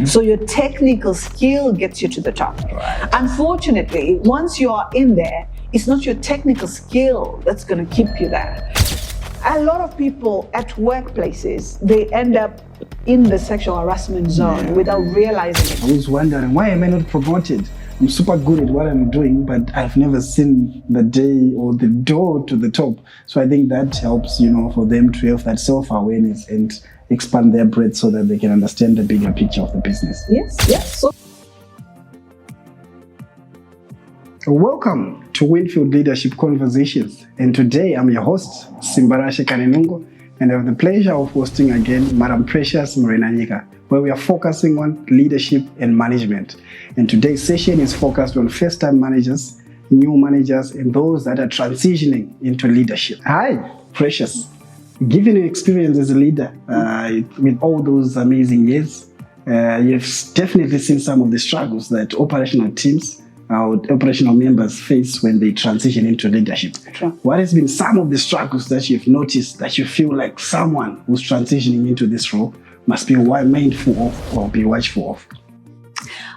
So your technical skill gets you to the top. Right. Unfortunately, once you are in there, it's not your technical skill that's going to keep you there. A lot of people at workplaces, they end up in the sexual harassment zone without realizing it. I was wondering, why am I not promoted? I'm super good at what I'm doing, but I've never seen the day or the door to the top. So I think that helps, for them to have that self-awareness and expand their breadth so that they can understand the bigger picture of the business. Yes. So welcome to Winfield Leadership Conversations. And today I'm your host, Simbarashe Kanenungo, and I have the pleasure of hosting again Madam Precious Morenanyika, where we are focusing on leadership and management. And today's session is focused on first-time managers, new managers, and those that are transitioning into leadership. Hi, Precious. Given your experience as a leader with all those amazing years, you've definitely seen some of the struggles that operational teams operational members face when they transition into leadership. Sure. What has been some of the struggles that you've noticed that you feel like someone who's transitioning into this role must be mindful of or be watchful of?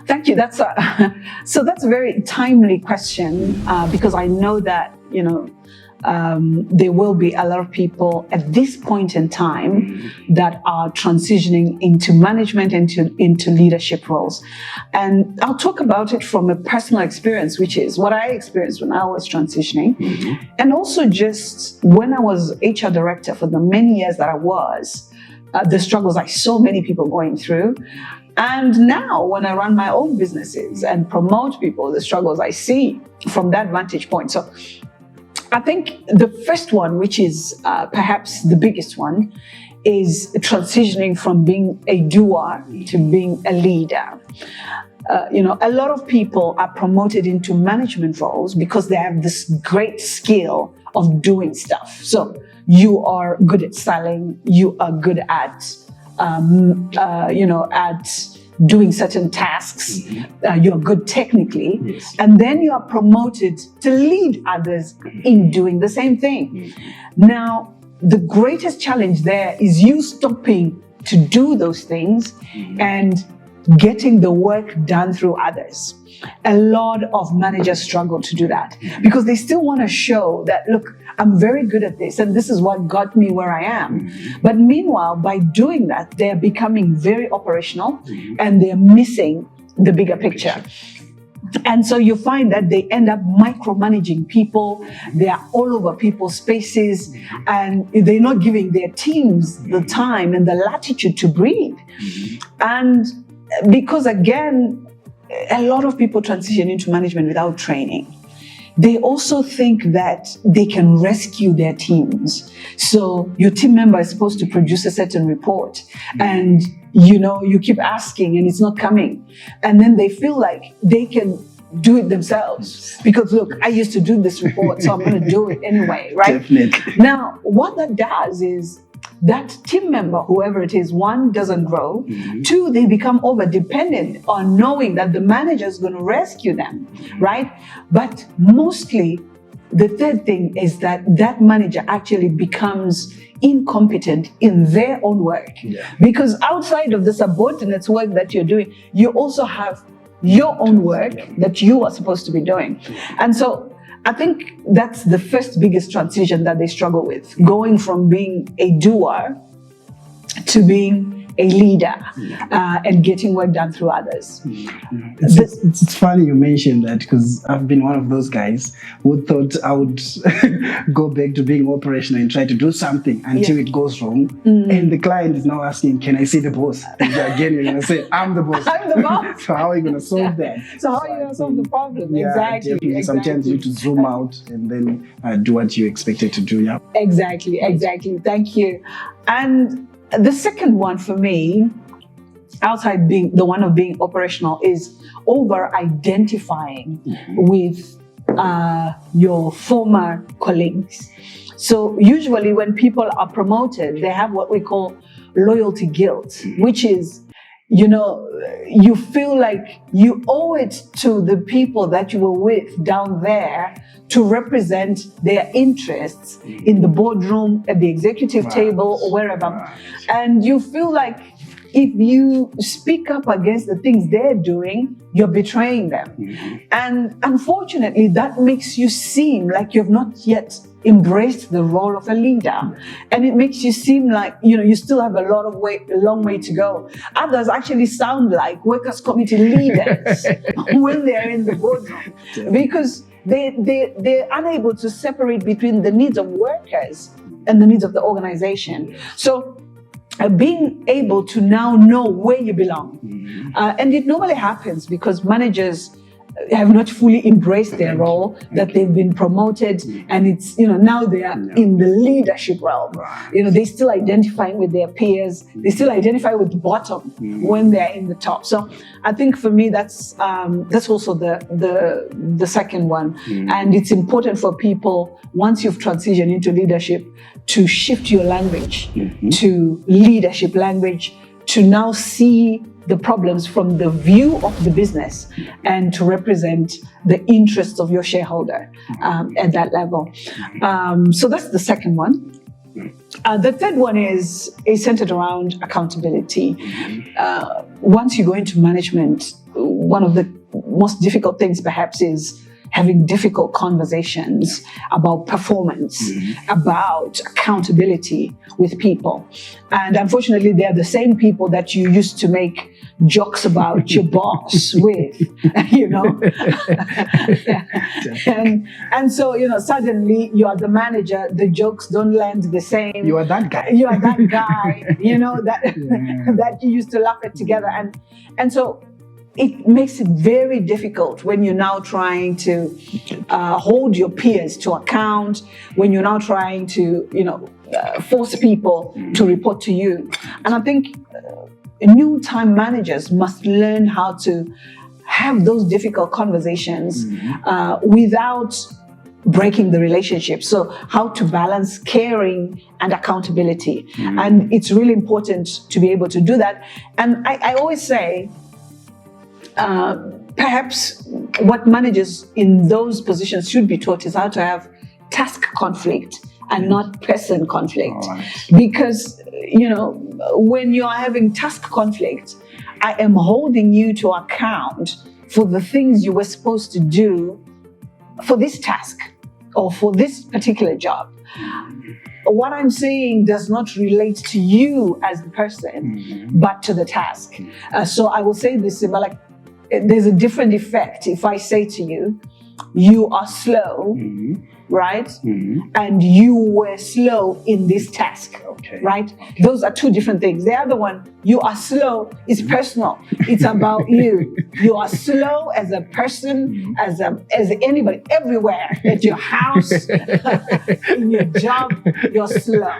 Thank you. That's a very timely question because I know that there will be a lot of people at this point in time that are transitioning into management, into leadership roles. And I'll talk about it from a personal experience, which is what I experienced when I was transitioning. And also just when I was HR director for the many years that I was, the struggles I saw many people going through. And now when I run my own businesses and promote people, the struggles I see from that vantage point. So I think the first one, which is perhaps the biggest one, is transitioning from being a doer to being a leader. A lot of people are promoted into management roles because they have this great skill of doing stuff. So you are good at selling, you are good at, at doing certain tasks, you're good technically, and then you are promoted to lead others in doing the same thing. Now, the greatest challenge there is you stopping to do those things and getting the work done through others. A lot of managers struggle to do that because they still want to show that, look, I'm very good at this and this is what got me where I am. But meanwhile, by doing that, they're becoming very operational and they're missing the bigger picture. And so you find that they end up micromanaging people. They are all over people's spaces and they're not giving their teams the time and the latitude to breathe. And because again, a lot of people transition into management without training. They also think that they can rescue their teams. So your team member is supposed to produce a certain report and you keep asking and it's not coming. And then they feel like they can do it themselves because look, I used to do this report, so I'm going to do it anyway, right? Definitely. Now, what that does is that team member, whoever it is, one, doesn't grow. Two, they become over-dependent on knowing that the manager is going to rescue them, right? But mostly, the third thing is that manager actually becomes incompetent in their own work. Because outside of the subordinates' work that you're doing, you also have your own work that you are supposed to be doing. And so I think that's the first biggest transition that they struggle with, going from being a doer to being a leader and getting work done through others. It's funny you mentioned that because I've been one of those guys who thought I would go back to being operational and try to do something until it goes wrong. And the client is now asking, can I see the boss? And again, you're going to say, I'm the boss. I'm the boss. So how are you going to solve that? So how are you going to solve the problem? Exactly. Sometimes you need to zoom out and then do what you expected to do. Exactly. Thank you. And the second one for me, outside being the one of being operational, is over-identifying with your former colleagues. So usually when people are promoted, they have what we call loyalty guilt, which is, you feel like you owe it to the people that you were with down there to represent their interests in the boardroom, at the executive table, or wherever. And you feel like if you speak up against the things they're doing, you're betraying them. And unfortunately, that makes you seem like you've not yet embraced the role of a leader. And it makes you seem like, you still have a long way to go. Others actually sound like workers' committee leaders when they're in the boardroom, because they're unable to separate between the needs of workers and the needs of the organization. So being able to now know where you belong. And it normally happens because managers have not fully embraced their role, that they've been promoted, and it's, now they are in the leadership realm. They still identifying with their peers, they still identify with the bottom when they're in the top. So I think for me, that's also the second one. And it's important for people, once you've transitioned into leadership, to shift your language to leadership language, to now see the problems from the view of the business and to represent the interests of your shareholder at that level. So that's the second one. The third one is centered around accountability. Once you go into management, one of the most difficult things perhaps is having difficult conversations about performance, about accountability with people. And unfortunately, they're the same people that you used to make jokes about your boss with, and so, suddenly you are the manager, the jokes don't land the same. You are that guy. You are that guy, that you used to laugh at together. And so it makes it very difficult when you're now trying to hold your peers to account, when you're now trying to, force people to report to you. And I think new time managers must learn how to have those difficult conversations without breaking the relationship. So how to balance caring and accountability. And it's really important to be able to do that. And I always say, perhaps what managers in those positions should be taught is how to have task conflict and not person conflict. Because, when you are having task conflict, I am holding you to account for the things you were supposed to do for this task or for this particular job. What I'm saying does not relate to you as the person, but to the task. So I will say this, like, there's a different effect if I say to you, you are slow, right? And you were slow in this task, right? Those are two different things. The other one, you are slow, is personal. It's about you. You are slow as a person, as anybody, everywhere, at your house, in your job, you're slow.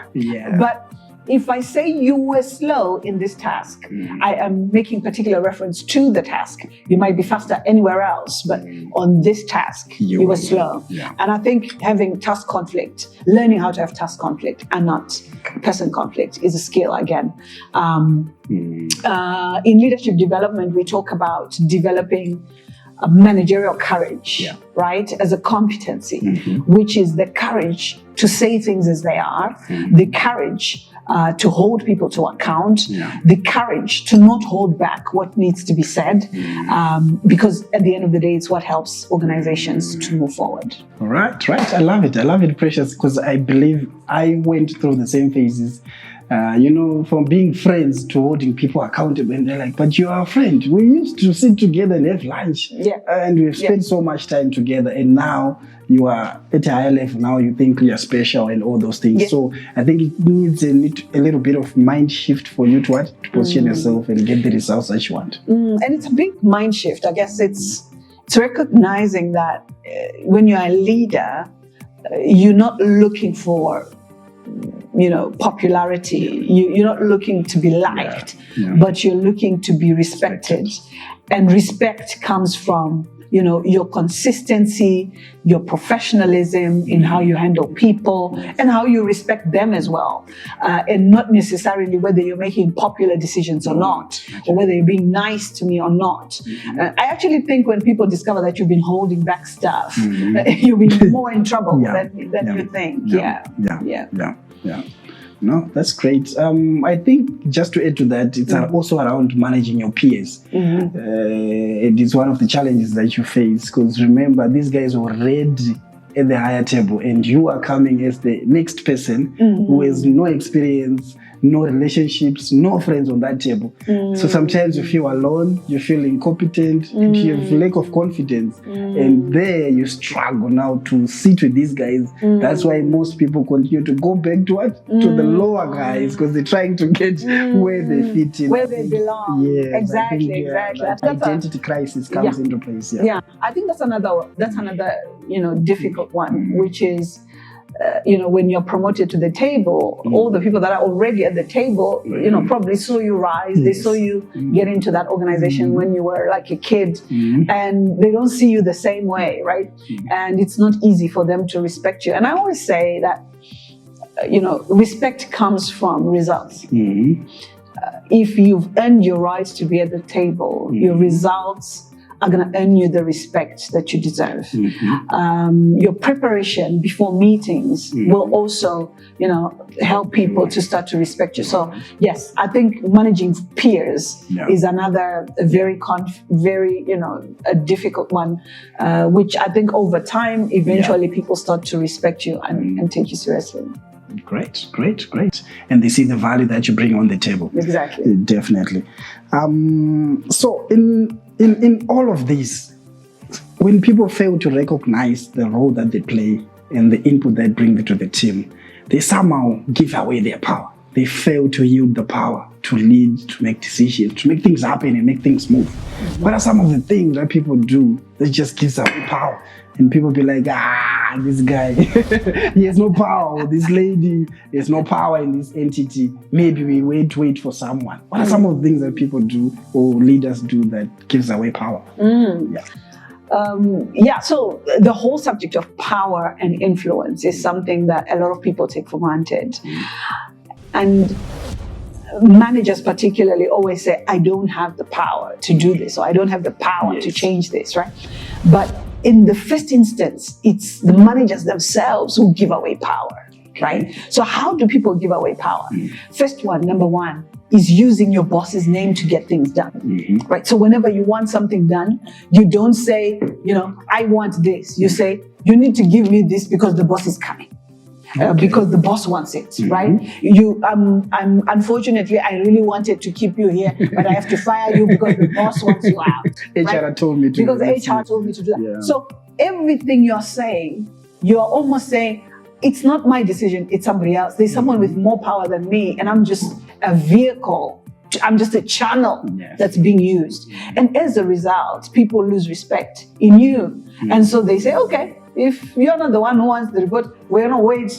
But if I say you were slow in this task, I am making particular reference to the task. You might be faster anywhere else, but on this task, you were slow. And I think having task conflict, learning how to have task conflict and not person conflict is a skill again. In leadership development, we talk about developing managerial courage, right, as a competency, which is the courage to say things as they are, the courage to hold people to account, the courage to not hold back what needs to be said, because at the end of the day, it's what helps organizations to move forward. Right. I love it, Precious, because I believe I went through the same phases. From being friends to holding people accountable, and they're like, but you are a friend. We used to sit together and have lunch, and we've spent so much time together, and now you are at a higher level. Now you think you're special and all those things. So I think it needs a little bit of mind shift for you to position yourself and get the results that you want. And it's a big mind shift. I guess it's recognizing that when you're a leader, you're not looking for popularity. You're not looking to be liked, but you're looking to be respected. And respect comes from, your consistency, your professionalism in how you handle people and how you respect them as well. And not necessarily whether you're making popular decisions or not, or whether you're being nice to me or not. I actually think when people discover that you've been holding back stuff, you'll be more in trouble than you think. No, that's great. I think just to add to that, it's also around managing your peers. It is one of the challenges that you face, because remember, these guys are already at the higher table and you are coming as the next person who has no experience, no relationships, no friends on that table. So sometimes you feel alone, you feel incompetent, you have lack of confidence, and there you struggle now to sit with these guys. That's why most people continue to go back to what? To the lower guys, because they're trying to get where they fit in. Where they belong. Yeah, Exactly. that identity crisis comes into place. Yeah, I think that's another difficult one, which is when you're promoted to the table, all the people that are already at the table, probably saw you rise. They saw you get into that organization when you were like a kid, and they don't see you the same way, right? And it's not easy for them to respect you. And I always say that, respect comes from results. If you've earned your right to be at the table, your results are going to earn you the respect that you deserve. Your preparation before meetings will also, help people to start to respect you. So yes, I think managing peers is another very a difficult one, which I think over time, eventually people start to respect you and take you seriously. Great. And they see the value that you bring on the table. Exactly. Definitely. So in all of this, when people fail to recognize the role that they play and the input they bring to the team, they somehow give away their power. They fail to yield the power to lead, to make decisions, to make things happen and make things move. What are some of the things that people do that just gives away power? And people be like, this guy, he has no power. This lady has no power in this entity. Maybe we wait for someone. What are some of the things that people do or leaders do that gives away power? So the whole subject of power and influence is something that a lot of people take for granted. And managers particularly always say, I don't have the power to do this, or I don't have the power to change this, right? But in the first instance, it's the managers themselves who give away power, right? So how do people give away power? Number one, is using your boss's name to get things done, right? So whenever you want something done, you don't say, I want this. You say, you need to give me this because the boss is coming. Because the boss wants it, right? I'm unfortunately, I really wanted to keep you here, but I have to fire you because the boss wants you out. HR told me to. Because HR told me to do that. Yeah. So everything you're saying, you're almost saying, it's not my decision, it's somebody else. There's someone with more power than me, and I'm just a vehicle. I'm just a channel that's being used. And as a result, people lose respect in you. And so they say, okay, if you're not the one who wants the report, we're going to wait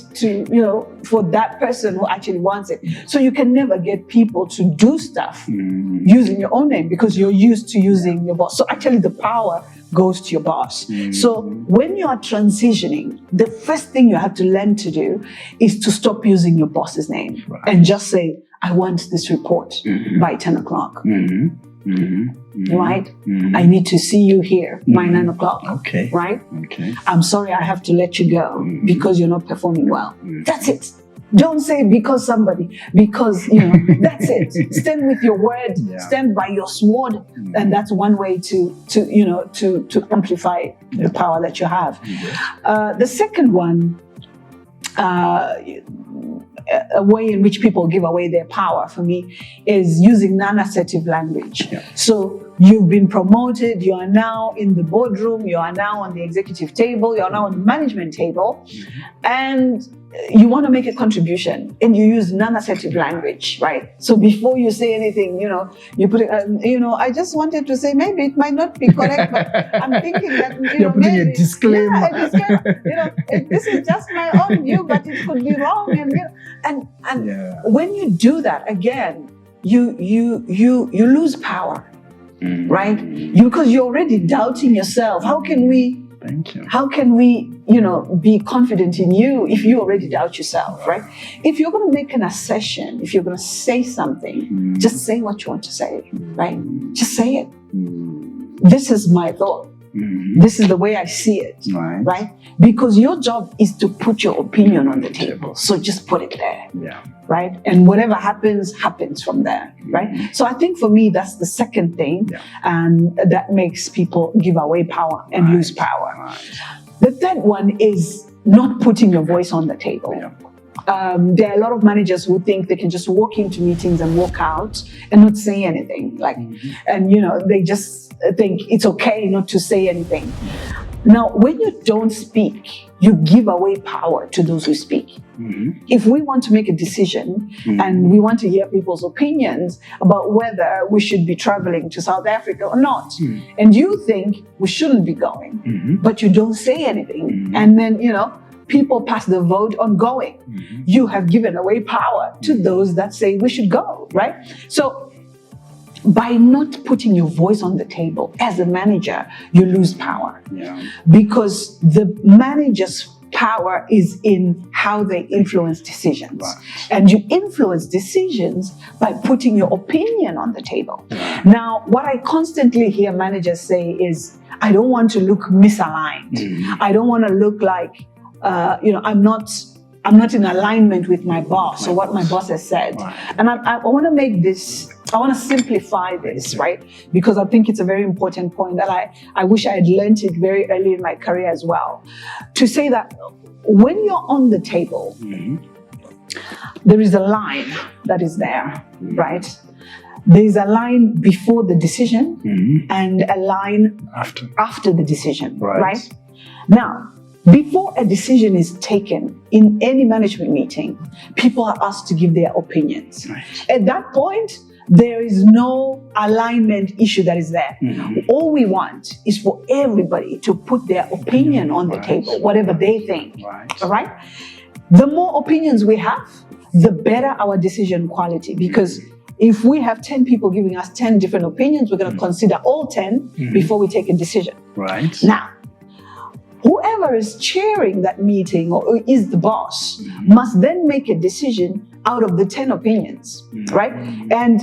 for that person who actually wants it. So you can never get people to do stuff using your own name because you're used to using your boss. So actually the power goes to your boss. So when you are transitioning, the first thing you have to learn to do is to stop using your boss's name and just say, I want this report by 10 o'clock. Right? I need to see you here by 9 o'clock. Okay. Right? Okay. I'm sorry, I have to let you go because you're not performing well. That's it. Don't say because somebody, because, that's it. Stand with your word, stand by your sword. And that's one way to amplify the power that you have. The second one, a way in which people give away their power for me is using non-assertive language. So you've been promoted, you are now in the boardroom, you are now on the executive table, you are now on the management table, and you want to make a contribution and you use non-assertive language, right? So before you say anything, you put it, I just wanted to say maybe it might not be correct, but I'm thinking that, you're putting maybe, a disclaimer. Yeah, a disclaimer. This is just my own view, but it could be wrong. And when you do that, again, you lose power, right? Because you're already doubting yourself. How can we be confident in you if you already doubt yourself, right? If you're going to make an assertion, if you're going to say something, just say what you want to say, right? Just say it. This is my thought. This is the way I see it, right? Because your job is to put your opinion on the table. So just put it there, right? And whatever happens, happens from there, right? So I think for me, that's the second thing. And that makes people give away power and lose power. The third one is not putting your voice on the table. There are a lot of managers who think they can just walk into meetings and walk out and not say anything. And they just think it's okay not to say anything. Now, when you don't speak, you give away power to those who speak. If we want to make a decision and we want to hear people's opinions about whether we should be traveling to South Africa or not, and you think we shouldn't be going, but you don't say anything, and then, people pass the vote on going, you have given away power to those that say we should go, right? So by not putting your voice on the table as a manager, you lose power. Because the manager's power is in how they influence decisions. And you influence decisions by putting your opinion on the table. Now, what I constantly hear managers say is, I don't want to look misaligned. I don't want to look like, I'm not in alignment with my boss or what my boss has said. And I want to make this, I want to simplify this, right? Because I think it's a very important point that I wish I had learned it very early in my career as well. To say that when you're on the table, there is a line that is there, right? There's a line before the decision and a line after the decision, right? Now, before a decision is taken in any management meeting, people are asked to give their opinions. At that point, there is no alignment issue that is there. All we want is for everybody to put their opinion on the table, whatever they think. All right? The more opinions we have, the better our decision quality. Because if we have 10 people giving us 10 different opinions, we're going to consider all 10 before we take a decision. Now, whoever is chairing that meeting or is the boss must then make a decision out of the 10 opinions, right? And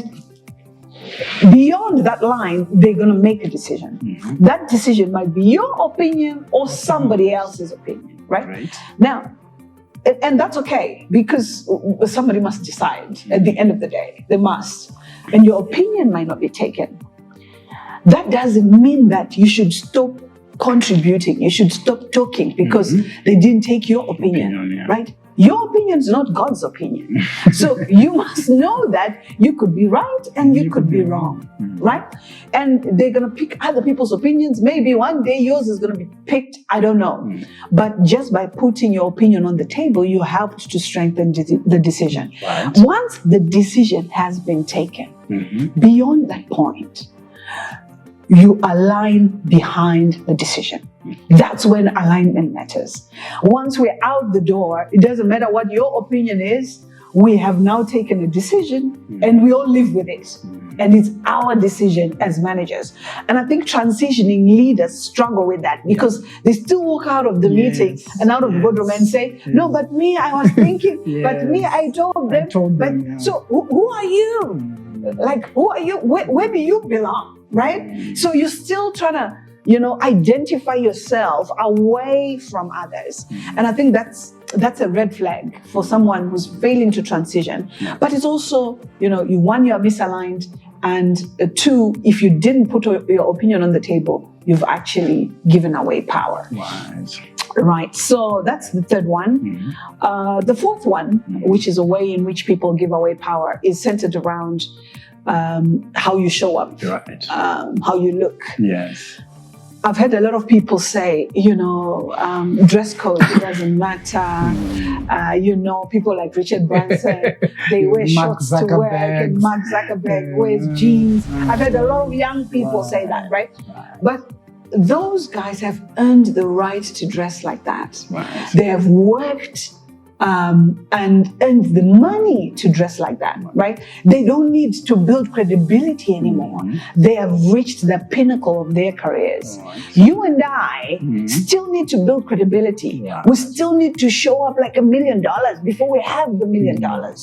beyond that line, they're going to make a decision. That decision might be your opinion or somebody else's opinion, right? Now, and that's okay, because somebody must decide at the end of the day. They must. And your opinion might not be taken. That doesn't mean that you should stop contributing. You should stop talking because they didn't take your opinion, right? Your opinion is not God's opinion. So you must know that you could be right and you could be wrong, right? And they're going to pick other people's opinions. Maybe one day yours is going to be picked. I don't know. But just by putting your opinion on the table, you helped to strengthen the decision. Once the decision has been taken, beyond that point, you align behind the decision. That's when alignment matters. Once we're out the door, it doesn't matter what your opinion is, we have now taken a decision and we all live with it. And it's our decision as managers. And I think transitioning leaders struggle with that because they still walk out of the meeting and out of the boardroom and say, no, but me, I was thinking, but me, I told them. So who are you? Like, who are you? Where do you belong? Right? So you're still trying to, identify yourself away from others. And I think that's a red flag for someone who's failing to transition. But it's also, one, you're misaligned. And two, if you didn't put your opinion on the table, you've actually given away power. Right. So that's the third one. The fourth one, which is a way in which people give away power, is centered around how you show up, how you look. I've heard a lot of people say, dress code, it doesn't matter. People like Richard Branson, they wear shorts to work, and Mark Zuckerberg wears jeans. I've heard a lot of young people say that, right? But those guys have earned the right to dress like that. They have worked and earned the money to dress like that, right? They don't need to build credibility anymore. They have reached the pinnacle of their careers. You and I still need to build credibility. We still need to show up like $1 million before we have the $1 million,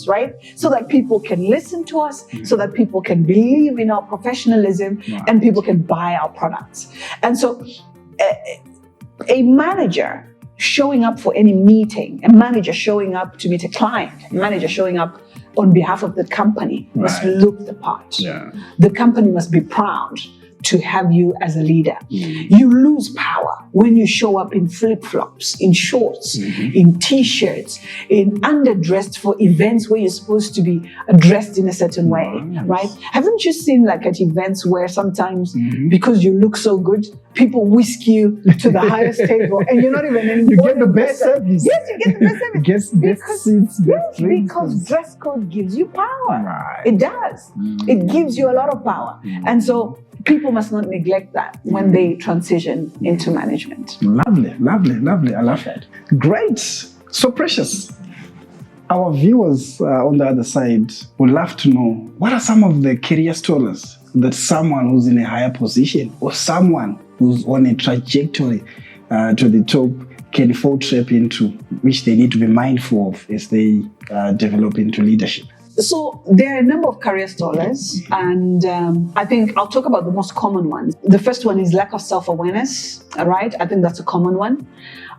right? So that people can listen to us, so that people can believe in our professionalism, and people can buy our products. And so a manager showing up for any meeting, a manager showing up to meet a client, a manager showing up on behalf of the company must look the part. Yeah. The company must be proud to have you as a leader. You lose power when you show up in flip-flops, in shorts, in t-shirts, in underdressed for events where you're supposed to be dressed in a certain way, right? Haven't you seen like at events where sometimes because you look so good, people whisk you to the highest table and you're not even in. You get the best service. Yes, you get the best service. Best seats, best drinks. Because dress code gives you power. Right. It does. It gives you a lot of power. And so people must not neglect that when they transition into management. Lovely. I love that. Great. So Precious, our viewers on the other side would love to know, what are some of the career stories that someone who's in a higher position or someone who's on a trajectory to the top can fall trap into, which they need to be mindful of as they develop into leadership? So there are a number of career stories, and I think I'll talk about the most common ones. The first one is lack of self-awareness, right? I think that's a common one.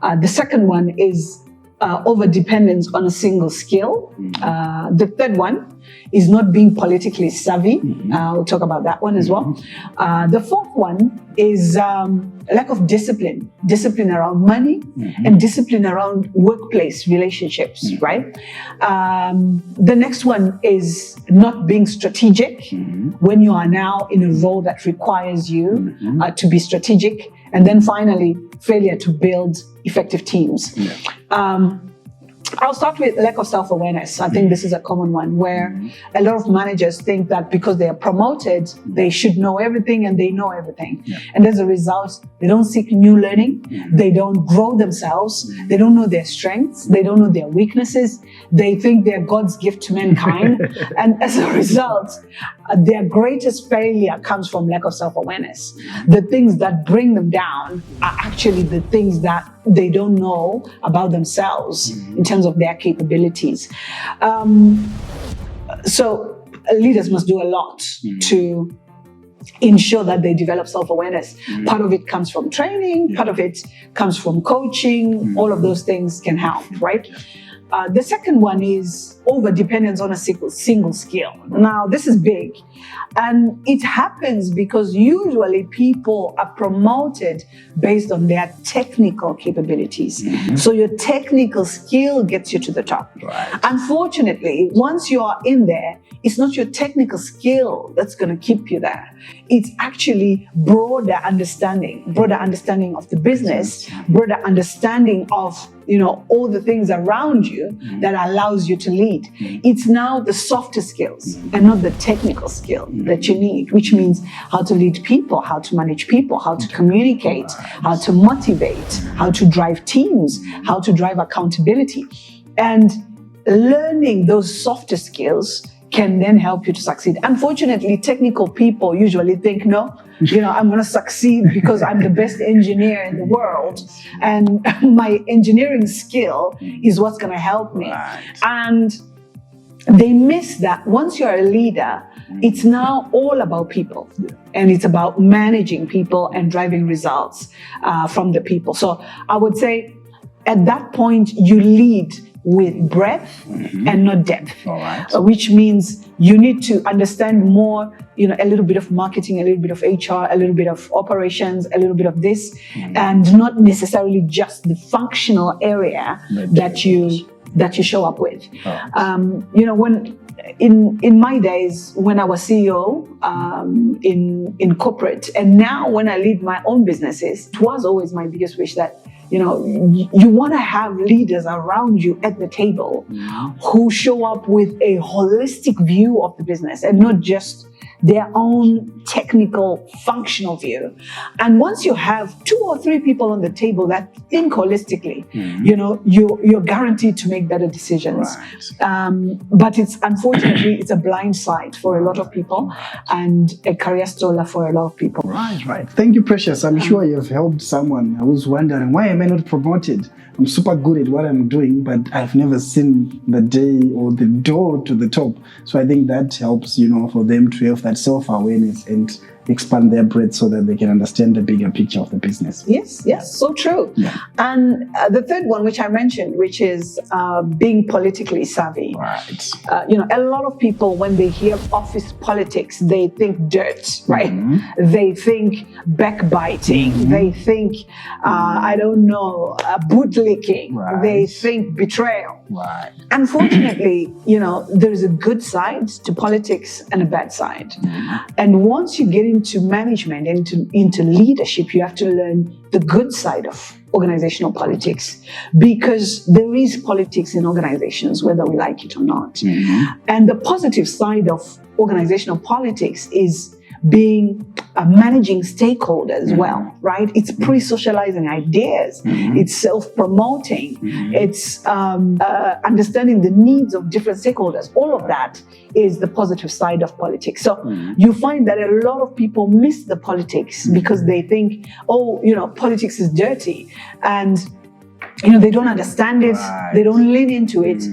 The second one is overdependence on a single skill. The third one is not being politically savvy. We'll talk about that one as well. The fourth one is lack of discipline around money and discipline around workplace relationships, right? The next one is not being strategic when you are now in a role that requires you to be strategic. And then finally, failure to build effective teams. I'll start with lack of self-awareness. I think this is a common one where a lot of managers think that because they are promoted, they should know everything and they know everything. And as a result, they don't seek new learning. They don't grow themselves. They don't know their strengths. They don't know their weaknesses. They think they're God's gift to mankind. And as a result, their greatest failure comes from lack of self-awareness. The things that bring them down are actually the things that they don't know about themselves in terms of their capabilities. So leaders must do a lot to ensure that they develop self-awareness. Part of it comes from training, part of it comes from coaching. All of those things can help, right? The second one is overdependence on a single skill. Now, this is big. And it happens because usually people are promoted based on their technical capabilities. So your technical skill gets you to the top. Right. Unfortunately, once you are in there, it's not your technical skill that's going to keep you there. It's actually broader understanding of the business, broader understanding of all the things around you that allows you to lead. It's now the softer skills and not the technical skill that you need, which means how to lead people, how to manage people, how to communicate, how to motivate, how to drive teams, how to drive accountability. And learning those softer skills can then help you to succeed. Unfortunately, technical people usually think, no, I'm going to succeed because I'm the best engineer in the world and my engineering skill is what's going to help me. Right. And they miss that once you're a leader, it's now all about people and it's about managing people and driving results from the people. So I would say at that point, you lead with breadth and not depth, which means you need to understand more, a little bit of marketing, a little bit of HR, a little bit of operations, a little bit of this, and not necessarily just the functional area that you show up with. When in my days when I was CEO in corporate, and now when I lead my own businesses, it was always my biggest wish that you want to have leaders around you at the table who show up with a holistic view of the business and not just their own technical, functional view. And once you have 2 or 3 people on the table that think holistically, you're guaranteed to make better decisions. Right. But it's a blind side for a lot of people and a career stiller for a lot of people. Right. Thank you, Precious. I'm sure you've helped someone who's wondering, why am I not promoted? I'm super good at what I'm doing, but I've never seen the day or the door to the top. So I think that helps, for them to have that self-awareness and expand their breadth so that they can understand the bigger picture of the business. Yes, so true. Yeah. And the third one, which I mentioned, which is being politically savvy. Right. A lot of people, when they hear office politics, they think dirt, right? They think backbiting. They think, bootlicking. Right. They think betrayal. Right. Unfortunately, there is a good side to politics and a bad side. And once you get into management, into leadership, you have to learn the good side of organizational politics, because there is politics in organizations, whether we like it or not. And the positive side of organizational politics is managing stakeholders well, right? It's pre-socializing ideas. It's self-promoting. It's understanding the needs of different stakeholders. All of that is the positive side of politics. So you find that a lot of people miss the politics because they think, politics is dirty. And they don't understand it. Right. They don't lean into it.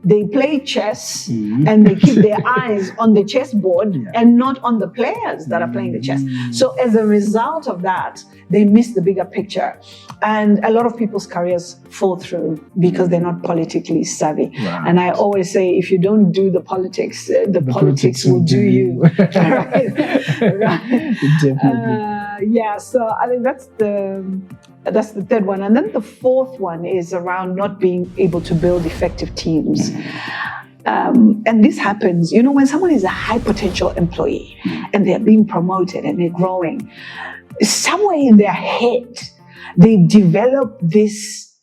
They play chess and they keep their eyes on the chessboard and not on the players that are playing the chess. So as a result of that, they miss the bigger picture. And a lot of people's careers fall through because they're not politically savvy. Right. And I always say, if you don't do the politics, the politics will do you. Right? Definitely. So I think that's the third one. And then the fourth one is around not being able to build effective teams. And this happens, when someone is a high potential employee and they're being promoted and they're growing, somewhere in their head, they develop this,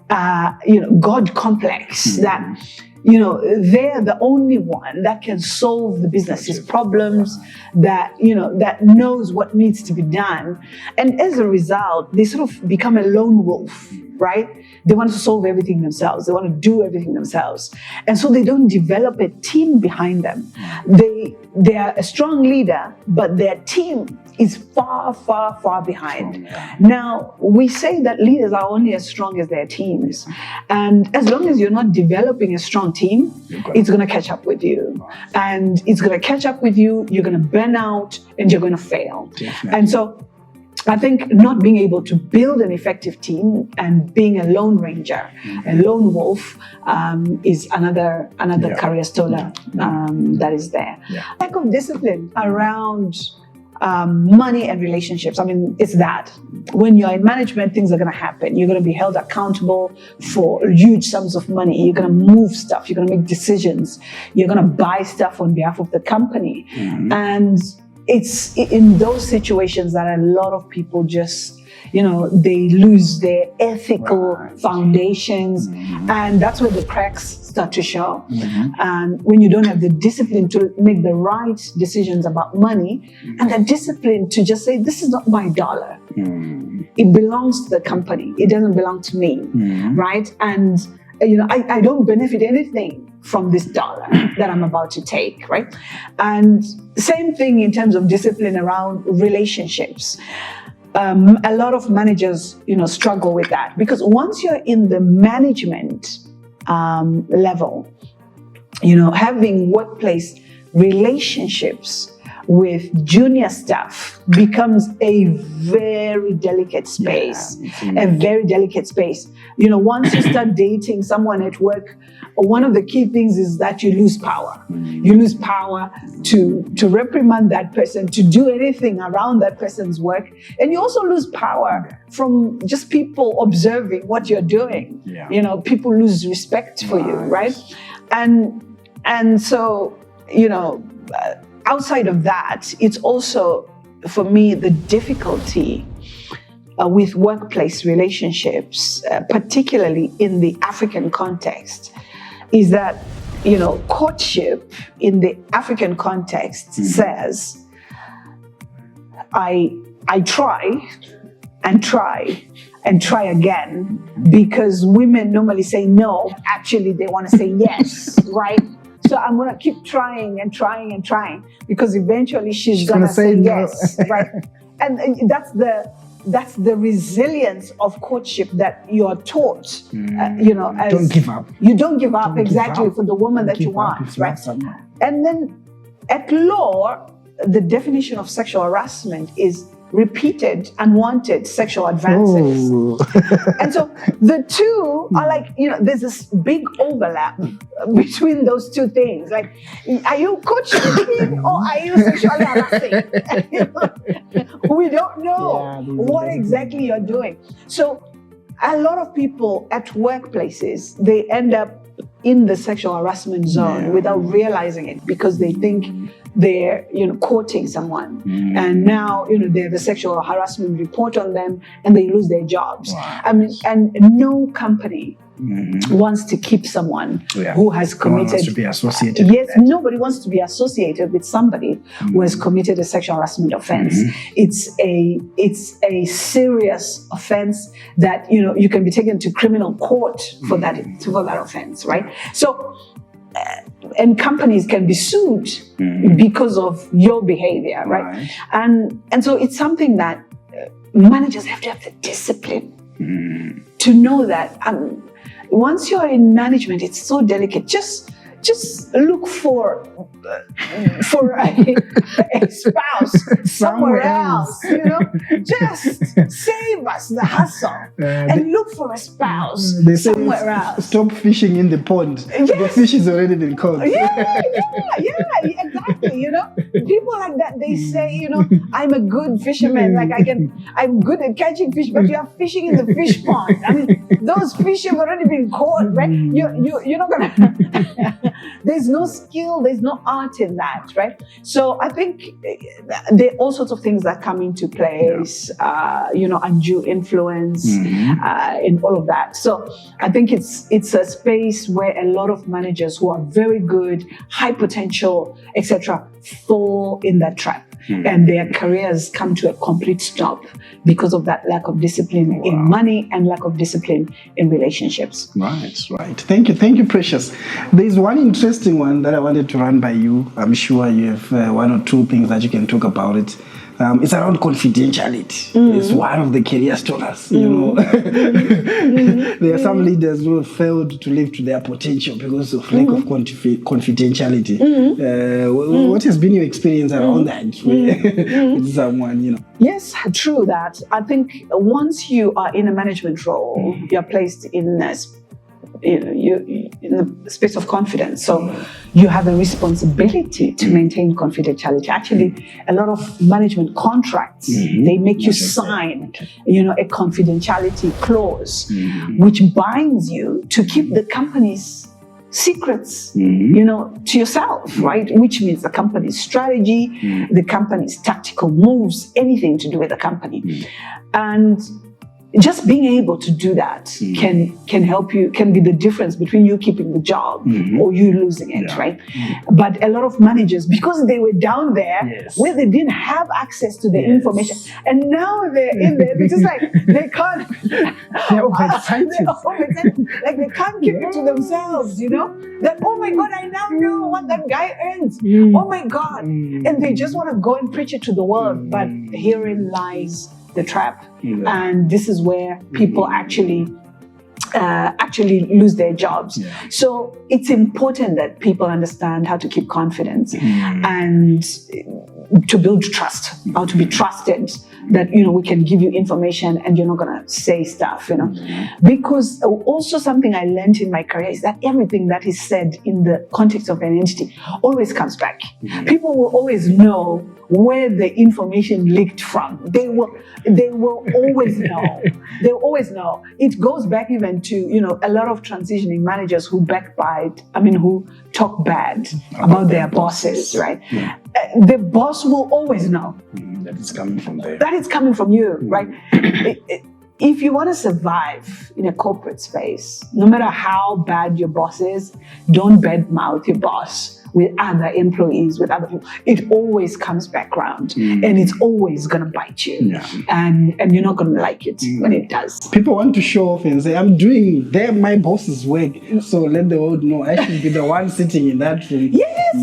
God complex that, they're the only one that can solve the business's problems, that knows what needs to be done. And as a result, they sort of become a lone wolf, right? They want to solve everything themselves. They want to do everything themselves. And so they don't develop a team behind them. They are a strong leader, but their team is far, far, far behind. Now, we say that leaders are only as strong as their teams. And as long as you're not developing a strong team, it's going to catch up with you. And it's going to catch up with you, you're going to burn out, and you're going to fail. Definitely. And so I think not being able to build an effective team and being a lone ranger, a lone wolf, is another career stoller that is there. Lack of discipline around money and relationships. I mean, it's that. When you're in management, things are going to happen. You're going to be held accountable for huge sums of money. You're going to move stuff. You're going to make decisions. You're going to buy stuff on behalf of the company. And it's in those situations that a lot of people just, they lose their ethical foundations. And that's where the cracks start to show. And when you don't have the discipline to make the right decisions about money, and the discipline to just say, this is not my dollar. It belongs to the company. It doesn't belong to me, right? And, I don't benefit anything from this dollar that I'm about to take, right? And same thing in terms of discipline around relationships. A lot of managers, struggle with that, because once you're in the management level, having workplace relationships with junior staff becomes a very delicate space, Once you start dating someone at work, one of the key things is that you lose power. You lose power to reprimand that person, to do anything around that person's work. And you also lose power from just people observing what you're doing. People lose respect for you, right? And so, outside of that, it's also, for me, the difficulty with workplace relationships, particularly in the African context, is that, courtship in the African context says, I try and try and try again, because women normally say no. Actually, they want to say yes, right? So I'm going to keep trying and trying and trying, because eventually she's going to say yes, right? And that's the resilience of courtship that you're taught, as don't give up. You don't give up, exactly, for the woman that you want, right? And then at law, the definition of sexual harassment is repeated unwanted sexual advances. Oh. And so the two are like, there's this big overlap between those two things. Like, are you coaching or are you sexually harassing? We don't know what exactly you're doing. So a lot of people at workplaces, they end up in the sexual harassment zone without realizing it, because they think they're courting someone, and now they have a sexual harassment report on them and they lose their jobs. I mean, and no company wants to keep someone who has committed. Wants to be associated. Yes, nobody wants to be associated with somebody who has committed a sexual harassment offense. It's a serious offense that you can be taken to criminal court for that offense, right? So. And companies can be sued because of your behavior, right? And so it's something that managers have to have the discipline to know that once you're in management, it's so delicate. Just look for a spouse somewhere else, just save us the hassle and look for a spouse somewhere else. Stop fishing in the pond. The fish has already been caught. Yeah, exactly. People like that, they say, I'm a good fisherman, like I'm good at catching fish, but you are fishing in the fish pond. I mean, those fish have already been caught, right? You're not gonna there's no skill, there's no art in that, right? So I think there are all sorts of things that come into place, undue influence, and all of that. So I think it's a space where a lot of managers who are very good, high potential, etc., fall in that trap. And their careers come to a complete stop because of that lack of discipline in money and lack of discipline in relationships. Right. Thank you, Precious. There's one interesting one that I wanted to run by you. I'm sure you have one or two things that you can talk about it. It's around confidentiality. It's one of the career stories. There are some leaders who have failed to live to their potential because of lack of confidentiality. What has been your experience around that with someone? Yes, true that. I think once you are in a management role, you're placed in in the space of confidence. So you have a responsibility to maintain confidentiality. Actually, a lot of management contracts, they make you sign, a confidentiality clause, which binds you to keep the company's secrets, to yourself, right? Which means the company's strategy, the company's tactical moves, anything to do with the company. And just being able to do that can help you, can be the difference between you keeping the job or you losing it, right? But a lot of managers, because they were down there where they didn't have access to the information, and now they're in there, they're just like, they can't, they're overexcited. Like they can't keep it to themselves, that, oh my God, I now know what that guy earns. Oh my God. And they just want to go and preach it to the world. But herein lies the trap, and this is where people actually lose their jobs. So it's important that people understand how to keep confidence and to build trust, how to be trusted, that we can give you information and you're not going to say stuff, because also something I learned in my career is that everything that is said in the context of an entity always comes back. People will always know where the information leaked from. They will always know. They will always know. It goes back even to, a lot of transitioning managers who backbite, who talk bad about their bosses, right? The boss will always know. That it's coming from there. That it's coming from you, right? If you want to survive in a corporate space, no matter how bad your boss is, don't badmouth your boss with other employees, with other people. It always comes back around, and it's always going to bite you. And you're not going to like it when it does. People want to show off and say, I'm doing my boss's work, so let the world know I should be the one sitting in that room. Yes.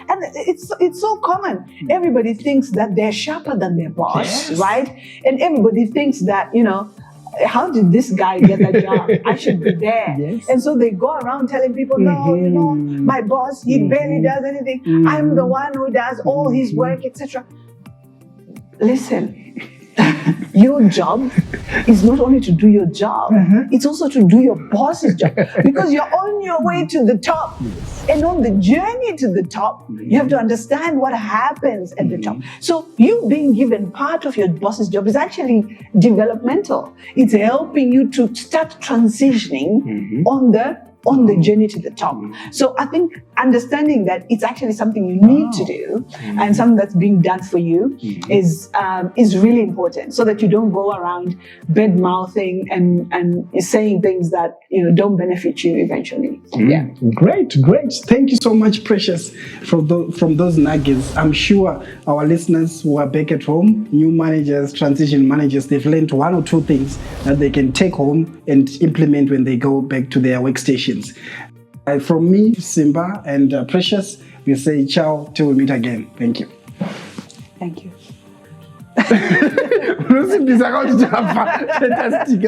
And it's so common. Everybody thinks that they're sharper than their boss, right? And everybody thinks that, how did this guy get that job? I should be there. Yes. And so they go around telling people, no, you know, my boss, he barely does anything. I'm the one who does all his work, etc. Listen, your job is not only to do your job, it's also to do your boss's job, because you're on your way to the top. And on the journey to the top, you have to understand what happens at the top. So you being given part of your boss's job is actually developmental. It's helping you to start transitioning on the journey to the top. So I think understanding that it's actually something you need to do and something that's being done for you is really important, so that you don't go around bad mouthing and saying things that don't benefit you eventually. Yeah. Great. Thank you so much, Precious, from those nuggets. I'm sure our listeners who are back at home, new managers, transition managers, they've learned one or two things that they can take home and implement when they go back to their workstations. From me, Simba, and Precious, we say ciao till we meet again. Thank you. Thank you. Fantastic.